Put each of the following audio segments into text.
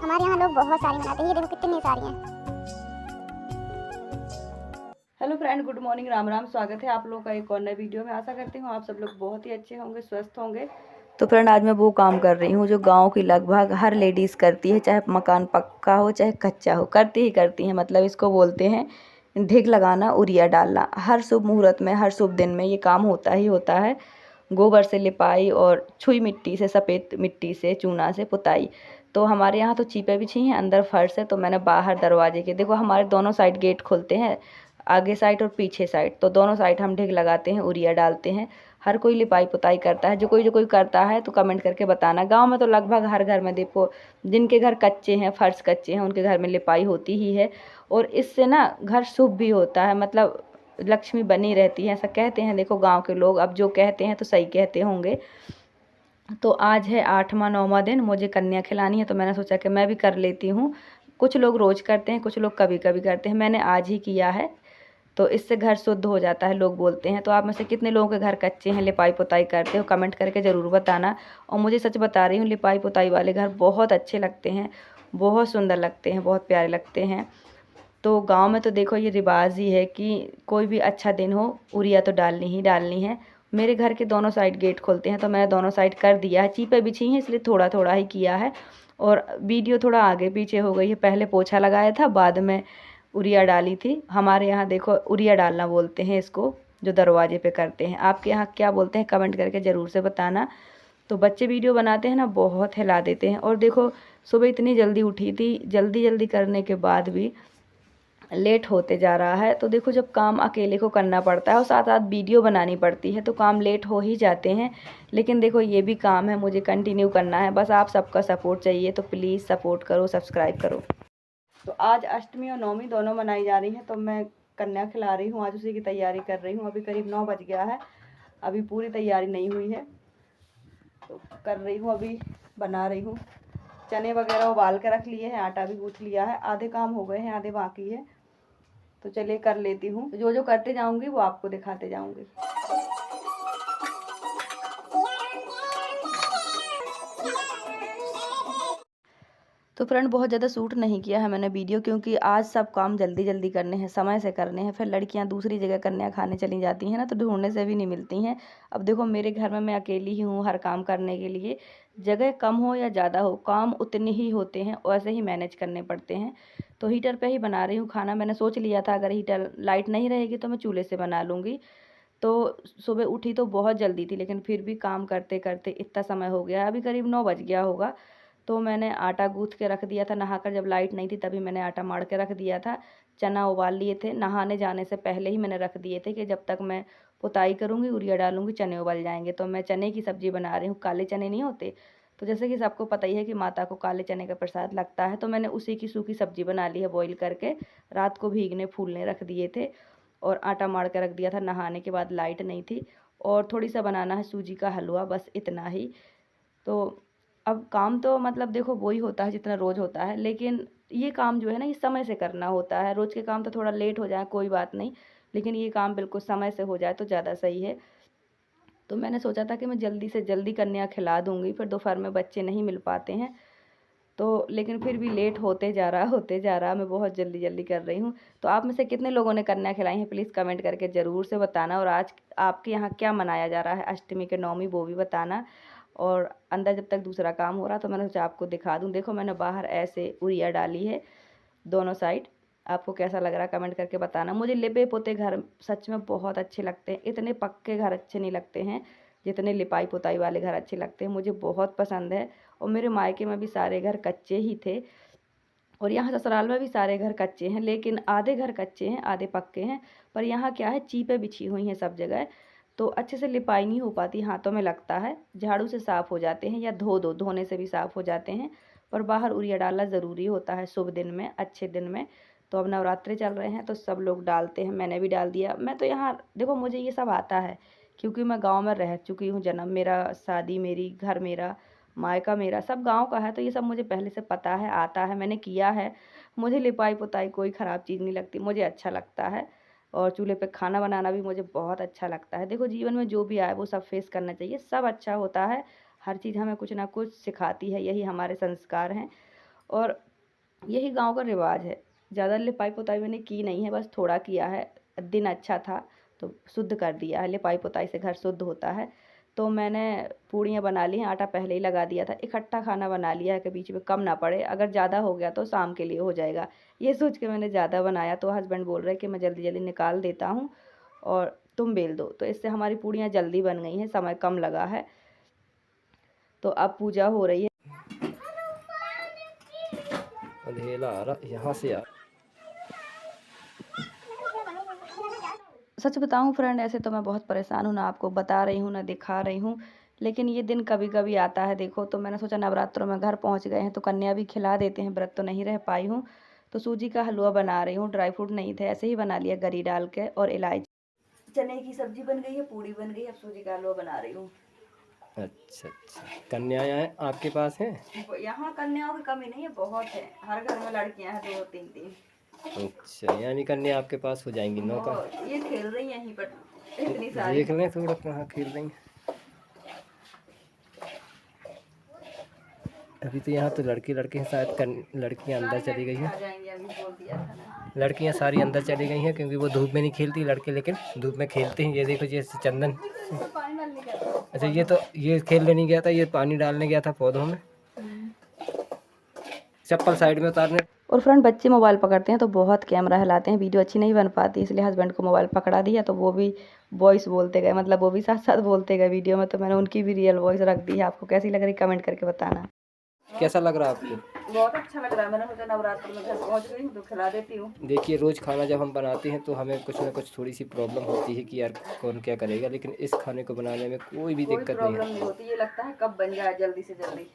हमारे यहाँ लोग बहुत सारी मनाते हैं, ये देखो कितनी सारी हैं। Hello friend, good morning, Ram Ram. स्वागत है आप लोगों का एक और नए वीडियो में। आशा करती हूँ आप सब लोग बहुत ही अच्छे होंगे, स्वस्थ होंगे। तो फ्रेंड, आज मैं वो काम कर रही हूँ जो गांव की लगभग हर लेडीज़ करती है, चाहे मकान पक्का हो चाहे कच्चा हो, करती ही करती है। मतलब इसको बोलते हैं ढेक लगाना, उरिया डालना। हर शुभ मुहूर्त में, हर शुभ दिन में ये काम होता ही होता है। गोबर से लिपाई और छुई मिट्टी से, सफ़ेद मिट्टी से, चूना से पुताई। तो हमारे यहाँ तो चीपे बिछी हैं, अंदर फर्श है। तो मैंने बाहर दरवाजे के, देखो हमारे दोनों साइड गेट खुलते हैं, आगे साइड और पीछे साइड। तो दोनों साइड हम ढेक लगाते हैं, उरिया डालते हैं। हर कोई लिपाई पुताई करता है। जो कोई करता है तो कमेंट करके बताना। गांव में तो लगभग हर घर में देखो, जिनके घर कच्चे हैं, फर्श कच्चे हैं, उनके घर में लिपाई होती ही है। और इससे ना घर शुभ भी होता है, मतलब लक्ष्मी बनी रहती है, ऐसा कहते हैं। देखो गांव के लोग अब जो कहते हैं तो सही कहते होंगे। तो आज है 8वां 9वां दिन, मुझे कन्या खिलानी है। तो मैंने सोचा कि मैं भी कर लेती हूँ। कुछ लोग रोज़ करते हैं, कुछ लोग कभी कभी करते हैं। मैंने आज ही किया है। तो इससे घर शुद्ध हो जाता है, लोग बोलते हैं। तो आप में से कितने लोगों के घर कच्चे हैं, लिपाई पुताई करते हो, कमेंट करके ज़रूर बताना। और मुझे सच बता रही हूँ, लिपाई पुताई वाले घर बहुत अच्छे लगते हैं, बहुत सुंदर लगते हैं, बहुत प्यारे लगते हैं। तो गांव में तो देखो ये रिवाज ही है कि कोई भी अच्छा दिन हो, उरिया तो डालनी ही डालनी है। मेरे घर के दोनों साइड गेट खोलते हैं, तो मैंने दोनों साइड कर दिया है। चीपे बिछी हैं इसलिए थोड़ा थोड़ा ही किया है। और वीडियो थोड़ा आगे पीछे हो गई है। पहले पोछा लगाया था, बाद में उरिया डाली थी। हमारे यहाँ देखो उरिया डालना बोलते हैं इसको, जो दरवाजे पे करते हैं। आपके यहाँ क्या बोलते हैं, कमेंट करके ज़रूर से बताना। तो बच्चे वीडियो बनाते हैं ना, बहुत हिला देते हैं। और देखो सुबह इतनी जल्दी उठी थी, जल्दी जल्दी करने के बाद भी लेट होते जा रहा है। तो देखो जब काम अकेले को करना पड़ता है और साथ साथ वीडियो बनानी पड़ती है, तो काम लेट हो ही जाते हैं। लेकिन देखो ये भी काम है, मुझे कंटिन्यू करना है। बस आप सबका सपोर्ट चाहिए, तो प्लीज़ सपोर्ट करो, सब्सक्राइब करो। तो आज अष्टमी और नवमी दोनों मनाई जा रही हैं। तो मैं कन्या खिला रही हूँ, आज उसी की तैयारी कर रही हूँ। अभी करीब 9 बज गया है, अभी पूरी तैयारी नहीं हुई है। तो कर रही हूँ, अभी बना रही हूँ। चने वगैरह उबाल के रख लिए हैं, आटा भी गूँथ लिया है। आधे काम हो गए हैं, आधे बाकी है। तो चलिए कर लेती हूँ। जो जो करते जाऊँगी वो आपको दिखाते जाऊँगी। तो फ्रेंड, बहुत ज़्यादा शूट नहीं किया है मैंने वीडियो, क्योंकि आज सब काम जल्दी जल्दी करने हैं, समय से करने हैं। फिर लड़कियां दूसरी जगह कन्या खाने चली जाती हैं ना, तो ढूंढने से भी नहीं मिलती हैं। अब देखो मेरे घर में मैं अकेली ही हूँ हर काम करने के लिए। जगह कम हो या ज़्यादा हो, काम उतने ही होते हैं, वैसे ही मैनेज करने पड़ते हैं। तो हीटर पर ही बना रही हूँ खाना। मैंने सोच लिया था अगर हीटर लाइट नहीं रहेगी तो मैं चूल्हे से बना लूँगी। तो सुबह उठी तो बहुत जल्दी थी, लेकिन फिर भी काम करते करते इतना समय हो गया, अभी करीब 9 बज गया होगा। तो मैंने आटा गूँथ के रख दिया था, नहाकर जब लाइट नहीं थी तभी मैंने आटा माड़ के रख दिया था। चना उबाल लिए थे, नहाने जाने से पहले ही मैंने रख दिए थे कि जब तक मैं पुताई करूँगी, उरिया डालूँगी, चने उबल जाएंगे। तो मैं चने की सब्ज़ी बना रही हूँ, काले चने नहीं होते। तो जैसे कि सबको पता ही है कि माता को काले चने का प्रसाद लगता है, तो मैंने उसी की सूखी सब्ज़ी बना ली है बॉईल करके। रात को भीगने फूलने रख दिए थे और आटा माड़ के रख दिया था। नहाने के बाद लाइट नहीं थी। और थोड़ी सा बनाना है सूजी का हलवा, बस इतना ही। तो अब काम तो मतलब देखो वही होता है जितना रोज़ होता है, लेकिन ये काम जो है ना, ये समय से करना होता है। रोज़ के काम तो थोड़ा लेट हो जाए कोई बात नहीं, लेकिन ये काम बिल्कुल समय से हो जाए तो ज़्यादा सही है। तो मैंने सोचा था कि मैं जल्दी से जल्दी कन्या खिला दूँगी, फिर दोपहर में बच्चे नहीं मिल पाते हैं। तो लेकिन फिर भी लेट होते जा रहा, मैं बहुत जल्दी जल्दी कर रही हूँ। तो आप में से कितने लोगों ने कन्या खिलाई हैं, प्लीज़ कमेंट करके ज़रूर से बताना। और आज आपके यहाँ क्या मनाया जा रहा है अष्टमी के नवमी, वो भी बताना। और अंदर जब तक दूसरा काम हो रहा तो मैंने सोचा आपको दिखा दूँ। देखो मैंने बाहर ऐसे उरिया डाली है दोनों साइड। आपको कैसा लग रहा है कमेंट करके बताना। मुझे लिपे पोते घर सच में बहुत अच्छे लगते हैं। इतने पक्के घर अच्छे नहीं लगते हैं जितने लिपाई पुताई वाले घर अच्छे लगते हैं, मुझे बहुत पसंद है। और मेरे मायके में भी सारे घर कच्चे ही थे, और यहाँ ससुराल में भी सारे घर कच्चे हैं, लेकिन आधे घर कच्चे हैं आधे पक्के हैं। पर यहाँ क्या है, चीपें बिछी हुई हैं सब जगह, तो अच्छे से लिपाई नहीं हो पाती, हाथों में लगता है। झाड़ू से साफ़ हो जाते हैं या धोने से भी साफ़ हो जाते हैं। पर बाहर उरिया डालना ज़रूरी होता है शुभ दिन में, अच्छे दिन में। तो अब नवरात्रे चल रहे हैं तो सब लोग डालते हैं, मैंने भी डाल दिया। मैं तो यहाँ देखो मुझे ये सब आता है, क्योंकि मैं गाँव में रह चुकी हूँ। जन्म मेरा, शादी मेरी, घर मेरा, मायका मेरा सब गाँव का है। तो ये सब मुझे पहले से पता है, आता है, मैंने किया है। मुझे लिपाई पुताई कोई ख़राब चीज़ नहीं लगती, मुझे अच्छा लगता है। और चूल्हे पे खाना बनाना भी मुझे बहुत अच्छा लगता है। देखो जीवन में जो भी आए वो सब फेस करना चाहिए, सब अच्छा होता है। हर चीज़ हमें कुछ ना कुछ सिखाती है, यही हमारे संस्कार हैं। और यही गांव का रिवाज है। ज़्यादा लिपाई पुताई मैंने की नहीं है, बस थोड़ा किया है। दिन अच्छा था तो शुद्ध कर दिया है, लिपाई पुताई से घर शुद्ध होता है। तो मैंने पूड़ियाँ बना ली हैं, आटा पहले ही लगा दिया था। इकट्ठा खाना बना लिया है कि बीच में कम ना पड़े, अगर ज़्यादा हो गया तो शाम के लिए हो जाएगा। ये सोच के मैंने ज़्यादा बनाया, तो हस्बैंड बोल रहे कि मैं जल्दी जल्दी निकाल देता हूँ और तुम बेल दो। तो इससे हमारी पूड़ियाँ जल्दी बन गई हैं, समय कम लगा है। तो अब पूजा हो रही है। अंधेरा आ रहा यहाँ से आ। सच बताऊं फ्रेंड, ऐसे तो मैं बहुत परेशान हूँ, ना आपको बता रही हूँ ना दिखा रही हूँ, लेकिन ये दिन कभी कभी आता है। देखो, तो मैंने सोचा नवरात्रों में घर पहुँच गए हैं तो कन्या भी खिला देते हैं, व्रत तो नहीं रह पाई हूँ। तो सूजी का हलवा बना रही हूँ, ड्राई फ्रूट नहीं थे, ऐसे ही बना लिया गरी डाल के और इलायची। चने की सब्जी बन गई है, पूड़ी बन गई है, अब सूजी का हलवा बना रही हूँ। अच्छा अच्छा, कन्याएं आपके पास हैं? यहाँ कन्याओं की कमी नहीं है, बहुत है, हर घर में लड़कियां हैं, 2 3 3। अच्छा, यानी कन्या आपके पास हो जाएंगी नौका। ये खेल रही हैं यहीं पर, इतनी सारी। देख लें थोड़ा कहाँ खेल रही हैं। अभी तो यहाँ तो लड़के हैं, शायद लड़कियाँ अंदर चली गई हैं। लड़कियाँ सारी अंदर चली गई हैं क्योंकि वो धूप में नहीं खेलती, लड़के लेकिन धूप में खेलते हैं। ये देखो, जैसे चंदन। अच्छा, ये खेलने नहीं गया था, ये पानी डालने गया था पौधों में। चप्पल साइड में उतारने। और फ्रेंड, बच्चे मोबाइल पकड़ते हैं तो बहुत कैमरा हिलाते हैं, वीडियो अच्छी नहीं बन पाती, इसलिए हस्बैंड को मोबाइल पकड़ा दिया तो वो भी वॉइस बोलते गए, मतलब वो भी साथ साथ बोलते गए वीडियो में। तो मैंने उनकी भी रियल वॉइस रख दी है। आपको कैसी लग रही कमेंट करके बताना। कैसा लग रहा है आपको? बहुत अच्छा लग रहा है। मैंने सोचा नवरात्र में घर पहुंच गई हूँ तो खिला देती हूँ। देखिए, रोज़ खाना जब हम बनाते हैं तो हमें कुछ ना कुछ थोड़ी सी प्रॉब्लम होती है कि यार कौन क्या करेगा, लेकिन इस खाने को बनाने में कोई भी दिक्कत नहीं होती। ये लगता है कब बन जाए जल्दी से जल्दी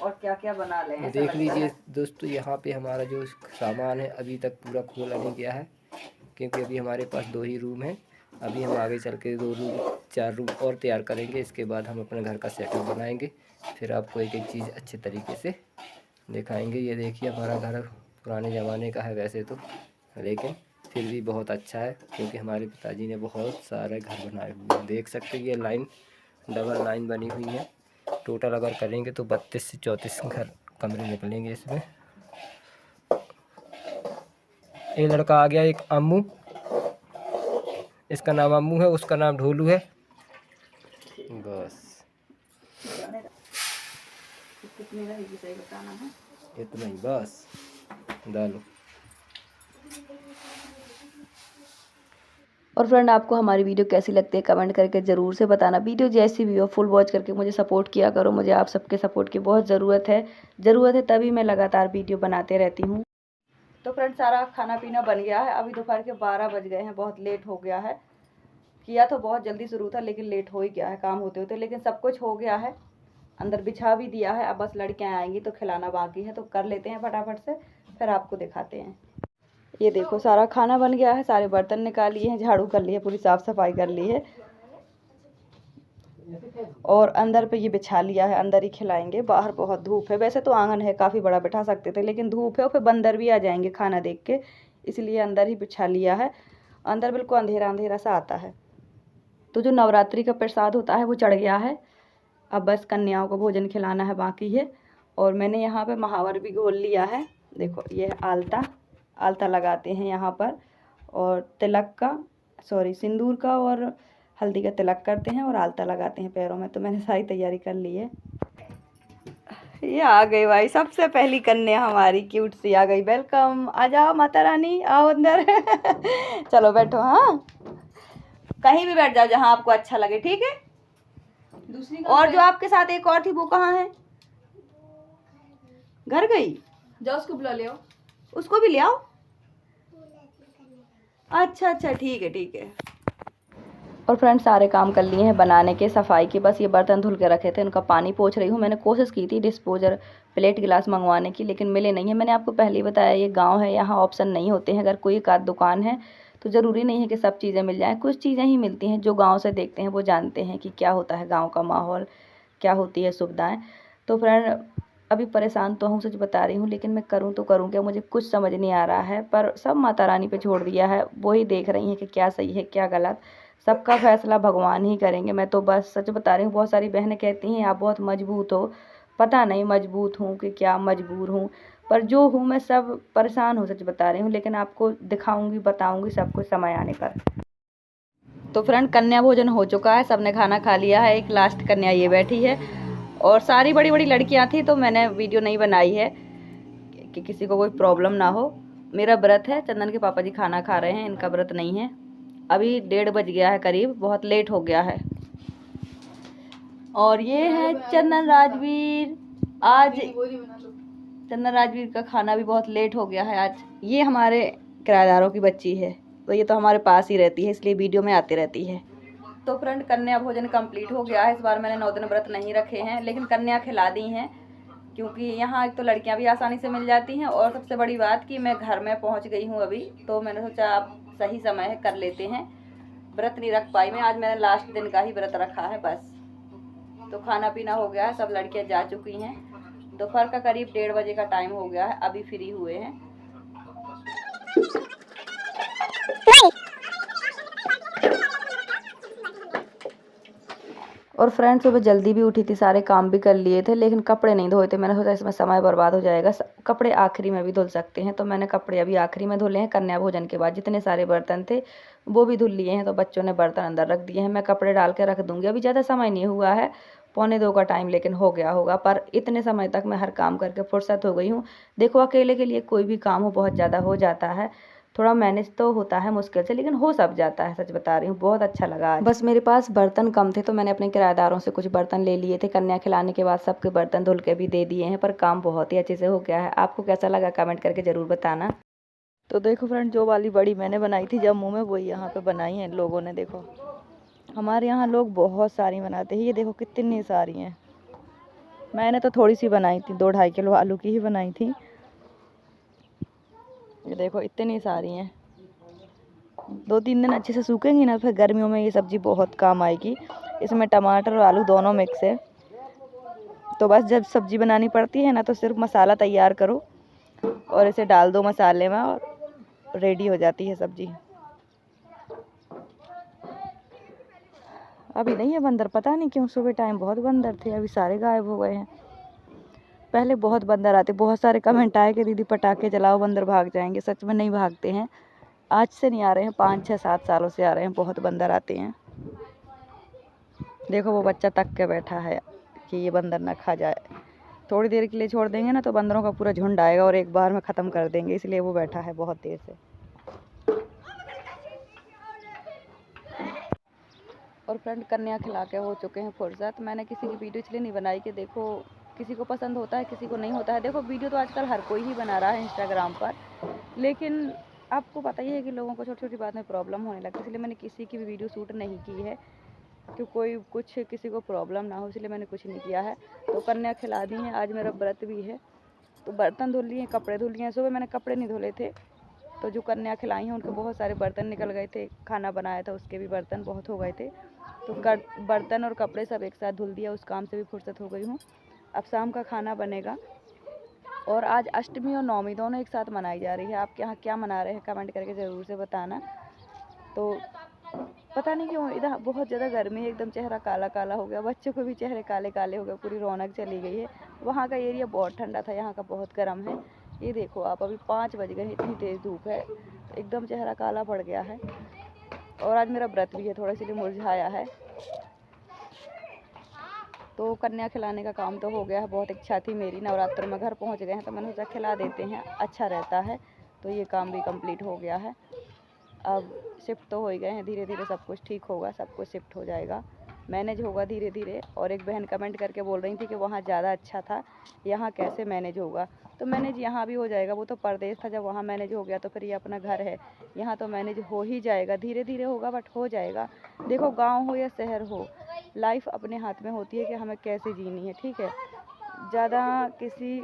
और क्या क्या बना लें। देख लीजिए दोस्तों, यहाँ पे हमारा जो सामान है अभी तक पूरा खोला नहीं गया है, क्योंकि अभी हमारे पास 2 ही रूम है। अभी हम आगे चल के 2 रूम 4 रूम और तैयार करेंगे। इसके बाद हम अपने घर का सेटअप बनाएंगे, फिर आपको एक एक चीज़ अच्छे तरीके से दिखाएंगे। ये देखिए, हमारा घर पुराने ज़माने का है वैसे तो, लेकिन फिर भी बहुत अच्छा है, क्योंकि हमारे पिताजी ने बहुत सारे घर बनाए हुए हैं। देख सकते हैं, ये लाइन डबल लाइन बनी हुई है। टोटल अगर करेंगे तो 32 से 34 घर कमरे निकलेंगे इसमें। एक लड़का आ गया, एक अम्मू, इसका नाम अम्मू है, उसका नाम ढोलू है। बस कितनी रहेगी सही बताना है। इतना ही, बस डालो। और फ्रेंड, आपको हमारी वीडियो कैसी लगती है कमेंट करके ज़रूर से बताना। वीडियो जैसी भी हो फुल वॉच करके मुझे सपोर्ट किया करो, मुझे आप सबके सपोर्ट की बहुत ज़रूरत है तभी मैं लगातार वीडियो बनाते रहती हूँ। तो फ्रेंड, सारा खाना पीना बन गया है। अभी दोपहर के 12 बज गए हैं, बहुत लेट हो गया है। किया तो बहुत जल्दी शुरू था, लेकिन लेट हो ही गया है काम होते होते, लेकिन सब कुछ हो गया है। अंदर बिछा भी दिया है, अब बस लड़कियाँ आएंगी तो खिलाना बाकी है, तो कर लेते हैं फटाफट से, फिर आपको दिखाते हैं। ये देखो, सारा खाना बन गया है, सारे बर्तन निकाल लिए हैं, झाड़ू कर लिए, पूरी साफ़ सफाई कर ली है और अंदर पे ये बिछा लिया है। अंदर ही खिलाएंगे, बाहर बहुत धूप है। वैसे तो आंगन है, काफ़ी बड़ा बिठा सकते थे, लेकिन धूप है और फिर बंदर भी आ जाएंगे खाना देख के, इसलिए अंदर ही बिछा लिया है। अंदर बिल्कुल अंधेरा अंधेरा सा आता है। तो जो नवरात्रि का प्रसाद होता है वो चढ़ गया है, अब बस कन्याओं को भोजन खिलाना है बाकी है। और मैंने यहाँ पे महावर भी घोल लिया है। देखो, ये आलता लगाते हैं यहाँ पर, और तिलक का, सॉरी, सिंदूर का और हल्दी का तिलक करते हैं और आलता लगाते हैं पैरों में। तो मैंने सारी तैयारी कर ली है। ये आ गई भाई, सबसे पहली कन्या हमारी क्यूट सी आ गई। वेलकम, आ जाओ माता रानी, आओ अंदर। चलो बैठो, हाँ कहीं भी बैठ जाओ जहाँ आपको अच्छा लगे, ठीक है। दूसरी और जो आपके साथ एक और थी वो कहाँ है? घर गई? जाओ उसको बुला ले आओ, उसको भी ले आओ। अच्छा, ठीक है। और फ्रेंड्स, सारे काम कर लिए हैं बनाने के, सफाई के, बस ये बर्तन धुल के रखे थे, उनका पानी पोंछ रही हूँ। मैंने कोशिश की थी डिस्पोजर प्लेट गिलास मंगवाने की, लेकिन मिले नहीं है। मैंने आपको पहले ही बताया, ये गांव है, यहाँ ऑप्शन नहीं होते हैं। अगर कोई एक आध दुकान है तो ज़रूरी नहीं है कि सब चीज़ें मिल जाएँ, कुछ चीज़ें ही मिलती हैं। जो गाँव से देखते हैं वो जानते हैं कि क्या होता है गाँव का माहौल, क्या होती है सुविधाएँ। तो फ्रेंड, अभी परेशान तो हूँ, सच बता रही हूँ, लेकिन मैं करूँ तो करूँ क्या, मुझे कुछ समझ नहीं आ रहा है। पर सब माता रानी पे छोड़ दिया है, वो ही देख रही हैं कि क्या सही है क्या गलत। सबका फैसला भगवान ही करेंगे। मैं तो बस सच बता रही हूँ। बहुत सारी बहनें कहती हैं आप बहुत मजबूत हो, पता नहीं मजबूत हूँ कि क्या मजबूर हूँ, पर जो हूँ मैं सब परेशान हूँ, सच बता रही हूँ, लेकिन आपको दिखाऊंगी, बताऊंगी सब कुछ समय आने पर। तो फ्रेंड, कन्या भोजन हो चुका है, सबने खाना खा लिया है। एक लास्ट कन्या ये बैठी है और सारी बड़ी बड़ी लड़कियां थी, तो मैंने वीडियो नहीं बनाई है कि किसी को कोई प्रॉब्लम ना हो। मेरा व्रत है, चंदन के पापा जी खाना खा रहे हैं, इनका व्रत नहीं है। अभी 1:30 बज गया है करीब, बहुत लेट हो गया है। और ये है चंदन राजवीर। आज चंदन राजवीर का खाना भी बहुत लेट हो गया है आज। ये हमारे किराएदारों की बच्ची है, तो ये तो हमारे पास ही रहती है, इसलिए वीडियो में आती रहती है। तो फ्रेंड, कन्या भोजन कंप्लीट हो गया है। इस बार मैंने 9 दिन व्रत नहीं रखे हैं, लेकिन कन्या खिला दी हैं, क्योंकि यहाँ एक तो लड़कियाँ भी आसानी से मिल जाती हैं, और सबसे बड़ी बात कि मैं घर में पहुँच गई हूँ अभी, तो मैंने सोचा अब सही समय है, कर लेते हैं। व्रत नहीं रख पाई मैं, आज मैंने लास्ट दिन का ही व्रत रखा है बस। तो खाना पीना हो गया है, सब लड़कियाँ जा चुकी हैं। दोपहर का करीब 1:30 बजे का टाइम हो गया है, अभी फ्री हुए हैं। और फ्रेंड, सुबह जल्दी भी उठी थी, सारे काम भी कर लिए थे, लेकिन कपड़े नहीं धोए थे। मैंने सोचा इसमें समय बर्बाद हो जाएगा, कपड़े आखिरी में भी धुल सकते हैं, तो मैंने कपड़े अभी आखिरी में धुले हैं। कन्या भोजन के बाद जितने सारे बर्तन थे वो भी धुल लिए हैं, तो बच्चों ने बर्तन अंदर रख दिए हैं। मैं कपड़े डाल के रख दूँगी। अभी ज़्यादा समय नहीं हुआ है, 1:45 का टाइम, लेकिन हो गया होगा। पर इतने समय तक मैं हर काम करके फुर्सत हो गई हूँ। देखो, अकेले के लिए कोई भी काम हो बहुत ज़्यादा हो जाता है, थोड़ा मैनेज तो होता है मुश्किल से, लेकिन हो सब जाता है। सच बता रही हूँ, बहुत अच्छा लगा आज। बस मेरे पास बर्तन कम थे, तो मैंने अपने किराएदारों से कुछ बर्तन ले लिए थे। कन्या खिलाने के बाद सबके बर्तन धुल के भी दे दिए हैं, पर काम बहुत ही अच्छे से हो गया है। आपको कैसा लगा कमेंट करके ज़रूर बताना। तो देखो फ्रेंड, जो वाली बड़ी मैंने बनाई थी जम्मू में, वही यहाँ पे बनाई है लोगों ने। देखो, हमारे यहाँ लोग बहुत सारी बनाते हैं। ये देखो कितनी सारी हैं। मैंने तो थोड़ी सी बनाई थी, 2-2.5 किलो आलू की ही बनाई थी। ये देखो इतनी सारी हैं। 2-3 दिन अच्छे से सूखेंगी ना, फिर गर्मियों में ये सब्ज़ी बहुत काम आएगी। इसमें टमाटर और आलू दोनों मिक्स है। तो बस जब सब्ज़ी बनानी पड़ती है ना, तो सिर्फ मसाला तैयार करो और इसे डाल दो मसाले में, और रेडी हो जाती है सब्ज़ी। अभी नहीं है बंदर, पता नहीं क्यों, सुबह टाइम बहुत बंदर थे, अभी सारे गायब हो गए हैं। पहले बहुत बंदर आते, बहुत सारे कमेंट आए कि दीदी पटाखे जलाओ बंदर भाग जाएंगे। सच में नहीं भागते हैं, आज से नहीं आ रहे हैं, 5-6-7 सालों से आ रहे हैं, बहुत बंदर आते हैं। देखो, वो बच्चा तक के बैठा है कि ये बंदर ना खा जाए। थोड़ी देर के लिए छोड़ देंगे ना, तो बंदरों का पूरा झुंड आएगा और एक बार में ख़त्म कर देंगे, इसलिए वो बैठा है बहुत देर से। और फ्रेंड, कन्या खिला के हो चुके हैं फुर्सत। मैंने किसी की वीडियो इसलिए नहीं बनाई कि देखो किसी को पसंद होता है, किसी को नहीं होता है। देखो, वीडियो तो आजकल हर कोई ही बना रहा है इंस्टाग्राम पर, लेकिन आपको पता ही है कि लोगों को छोटी छोटी बात में प्रॉब्लम होने लगती है, इसलिए मैंने किसी की भी वीडियो शूट नहीं की है कि कोई कुछ किसी को प्रॉब्लम ना हो, इसलिए मैंने कुछ नहीं किया है। तो कन्या खिला दी है, आज मेरा व्रत भी है। तो बर्तन धुल लिए, कपड़े धुल लिए। सुबह मैंने कपड़े नहीं धुले थे, तो जो कन्या खिलाई हैं उनके बहुत सारे बर्तन निकल गए थे। खाना बनाया था उसके भी बर्तन बहुत हो गए थे, तो बर्तन और कपड़े सब एक साथ धुल दिया। उस काम से भी फुर्सत हो गई हूँ। अब शाम का खाना बनेगा। और आज अष्टमी और नवमी दोनों एक साथ मनाई जा रही है। आपके यहाँ क्या मना रहे हैं कमेंट करके ज़रूर से बताना। तो पता नहीं क्यों इधर बहुत ज़्यादा गर्मी है, एकदम चेहरा काला काला हो गया, बच्चों को भी चेहरे काले काले हो गए, पूरी रौनक चली गई है। वहाँ का एरिया बहुत ठंडा था, यहाँ का बहुत गर्म है। ये देखो आप, अभी 5 बज गए, इतनी तेज़ धूप है, एकदम चेहरा काला पड़ गया है। और आज मेरा व्रत भी है, थोड़ा इसलिए मुरझाया है। तो कन्या खिलाने का काम तो हो गया है। बहुत इच्छा थी मेरी, नवरात्र में घर पहुंच गए हैं, तो मैंने सोचा खिला देते हैं, अच्छा रहता है। तो ये काम भी कंप्लीट हो गया है। अब शिफ्ट तो हो ही गए हैं, धीरे धीरे सब कुछ ठीक होगा, सब कुछ शिफ्ट हो जाएगा, मैनेज होगा धीरे धीरे। और एक बहन कमेंट करके बोल रही थी कि वहाँ ज़्यादा अच्छा था, यहाँ कैसे मैनेज होगा। तो मैनेज यहाँ भी हो जाएगा, वो तो परदेश था, जब वहाँ मैनेज हो गया तो फिर ये अपना घर है, यहाँ तो मैनेज हो ही जाएगा, धीरे धीरे होगा बट हो जाएगा। देखो, गाँव हो या शहर हो, लाइफ अपने हाथ में होती है कि हमें कैसे जीनी है, ठीक है। ज़्यादा किसी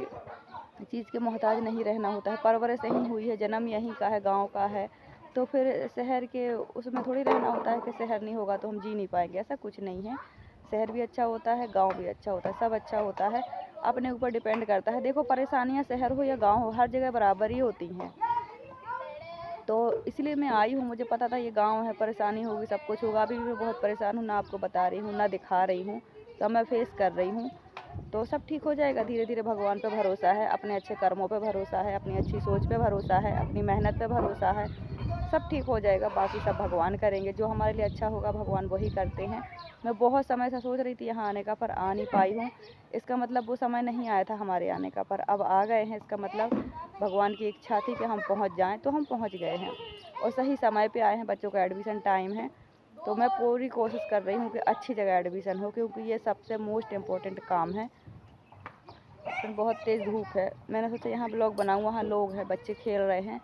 चीज़ के मोहताज नहीं रहना होता है। परवरिश यहीं हुई है, जन्म यहीं का है, गांव का है, तो फिर शहर के उसमें थोड़ी रहना होता है कि शहर नहीं होगा तो हम जी नहीं पाएंगे, ऐसा कुछ नहीं है। शहर भी अच्छा होता है, गांव भी अच्छा होता है, सब अच्छा होता है, अपने ऊपर डिपेंड करता है। देखो, परेशानियां शहर हो या गांव हो, हर जगह बराबर ही होती हैं। तो इसलिए मैं आई हूँ, मुझे पता था ये गांव है, परेशानी होगी, सब कुछ होगा। अभी भी मैं बहुत परेशान हूँ, ना आपको बता रही हूँ, ना दिखा रही हूँ, तो मैं फेस कर रही हूँ। तो सब ठीक हो जाएगा धीरे धीरे। भगवान पे भरोसा है, अपने अच्छे कर्मों पे भरोसा है, अपनी अच्छी सोच पे भरोसा है, अपनी मेहनत पे भरोसा है, सब ठीक हो जाएगा। बाकी सब भगवान करेंगे, जो हमारे लिए अच्छा होगा भगवान वही करते हैं। मैं बहुत समय से सोच रही थी यहाँ आने का, पर आ नहीं पाई हूँ। इसका मतलब वो समय नहीं आया था हमारे आने का, पर अब आ गए हैं। इसका मतलब भगवान की इच्छा थी कि हम पहुँच जाएँ, तो हम पहुँच गए हैं और सही समय पर आए हैं। बच्चों का एडमिशन टाइम है, तो मैं पूरी कोशिश कर रही हूँ कि अच्छी जगह एडमिशन हो, क्योंकि ये सबसे मोस्ट इम्पोर्टेंट काम है। बहुत तेज़ धूप है, मैंने सोचा यहाँ ब्लॉग बनाऊँ, वहाँ लोग हैं, बच्चे खेल रहे हैं।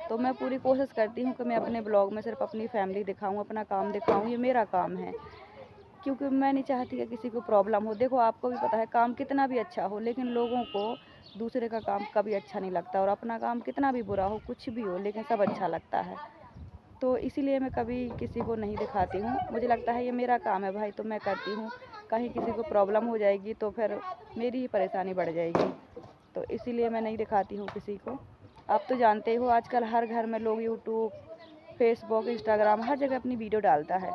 तो मैं पूरी कोशिश करती हूँ कि मैं अपने ब्लॉग में सिर्फ अपनी फैमिली दिखाऊँ, अपना काम दिखाऊँ। ये मेरा काम है, क्योंकि मैं नहीं चाहती कि किसी को प्रॉब्लम हो। देखो आपको भी पता है, काम कितना भी अच्छा हो, लेकिन लोगों को दूसरे का काम कभी अच्छा नहीं लगता। और अपना काम कितना भी बुरा हो, कुछ भी हो, लेकिन सब अच्छा लगता है। तो इसीलिए मैं कभी किसी को नहीं दिखाती हूँ। मुझे लगता है ये मेरा काम है भाई, तो मैं करती हूँ। कहीं किसी को प्रॉब्लम हो जाएगी तो फिर मेरी ही परेशानी बढ़ जाएगी, तो इसीलिए मैं नहीं दिखाती हूँ किसी को। आप तो जानते हो आजकल हर घर में लोग यूट्यूब, फेसबुक, इंस्टाग्राम हर जगह अपनी वीडियो डालता है,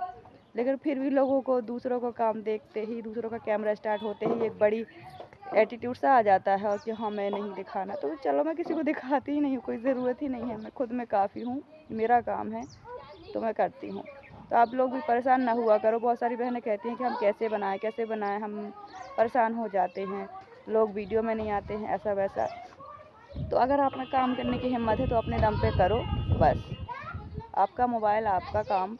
लेकिन फिर भी लोगों को दूसरों का काम देखते ही, दूसरों का कैमरा स्टार्ट होते ही एक बड़ी एटीट्यूड सा आ जाता है, और कि हाँ मैं नहीं दिखाना। तो चलो मैं किसी को दिखाती ही नहीं हूँ, कोई ज़रूरत ही नहीं है। मैं खुद में काफ़ी हूँ, मेरा काम है तो मैं करती हूँ। तो आप लोग भी परेशान ना हुआ करो। बहुत सारी बहनें कहती हैं कि हम कैसे बनाएं, हम परेशान हो जाते हैं, लोग वीडियो में नहीं आते हैं, ऐसा वैसा। तो अगर आप में काम करने की हिम्मत है तो अपने दम पे करो बस। आपका मोबाइल, आपका काम।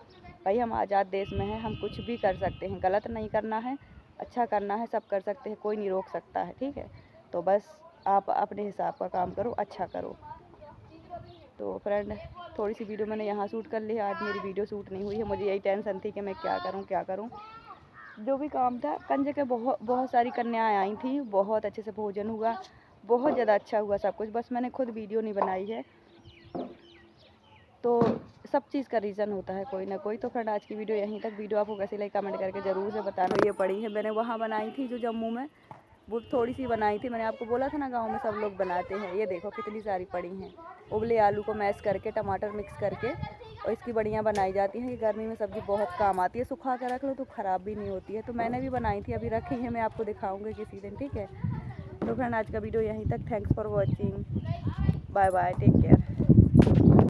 भाई हम आज़ाद देश में हैं, हम कुछ भी कर सकते हैं। गलत नहीं करना है, अच्छा करना है, सब कर सकते हैं, कोई नहीं रोक सकता है, ठीक है। तो बस आप अपने हिसाब का काम करो, अच्छा करो। तो फ्रेंड, थोड़ी सी वीडियो मैंने यहाँ शूट कर ली है। आज मेरी वीडियो शूट नहीं हुई है, मुझे यही टेंशन थी कि मैं क्या करूँ। जो भी काम था, कंजे के बहुत सारी कन्याएँ आई थी, बहुत अच्छे से भोजन हुआ, बहुत ज़्यादा अच्छा हुआ सब कुछ। बस मैंने खुद वीडियो नहीं बनाई है, तो सब चीज़ का रीज़न होता है कोई ना कोई। तो फ्रेंड, आज की वीडियो यहीं तक। वीडियो आपको कैसी लगी कमेंट करके ज़रूर से बताना। ये पड़ी है, मैंने वहाँ बनाई थी जो जम्मू में, वो थोड़ी सी बनाई थी। मैंने आपको बोला था ना गांव में सब लोग बनाते हैं। ये देखो कितनी सारी पड़ी हैं। उबले आलू को मैश करके, टमाटर मिक्स करके, और इसकी बड़ियाँ बनाई जाती हैं। ये गर्मी में सब्ज़ी बहुत काम आती है, सुखा कर रख लो तो ख़राब भी नहीं होती है। तो मैंने भी बनाई थी, अभी रखी है, मैं आपको दिखाऊँगी किसी दिन, ठीक है। तो फ्रेंड, आज का वीडियो यहीं तक। Thanks for watching, bye bye, take care.